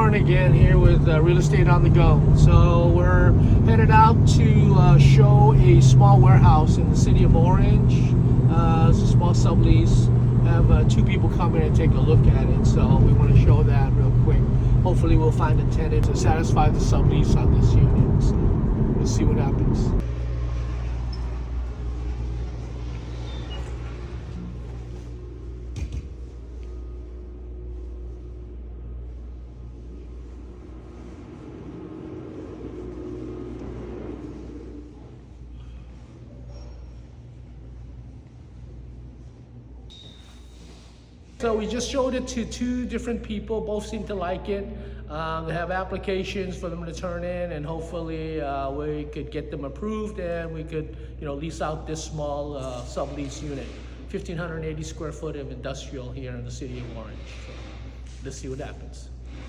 Warren again here with Real Estate on the Go. So we're headed out to show a small warehouse in the city of Orange. It's a small sublease. Have two people come in and take a look at it. So we want to show that real quick. Hopefully we'll find a tenant to satisfy the sublease on this unit. So we'll see what happens. So we just showed it to two different people. Both seem to like it. They have applications for them to turn in, and hopefully we could get them approved, and we could, lease out this small sublease unit, 1,580 square foot of industrial here in the city of Orange. So let's see what happens.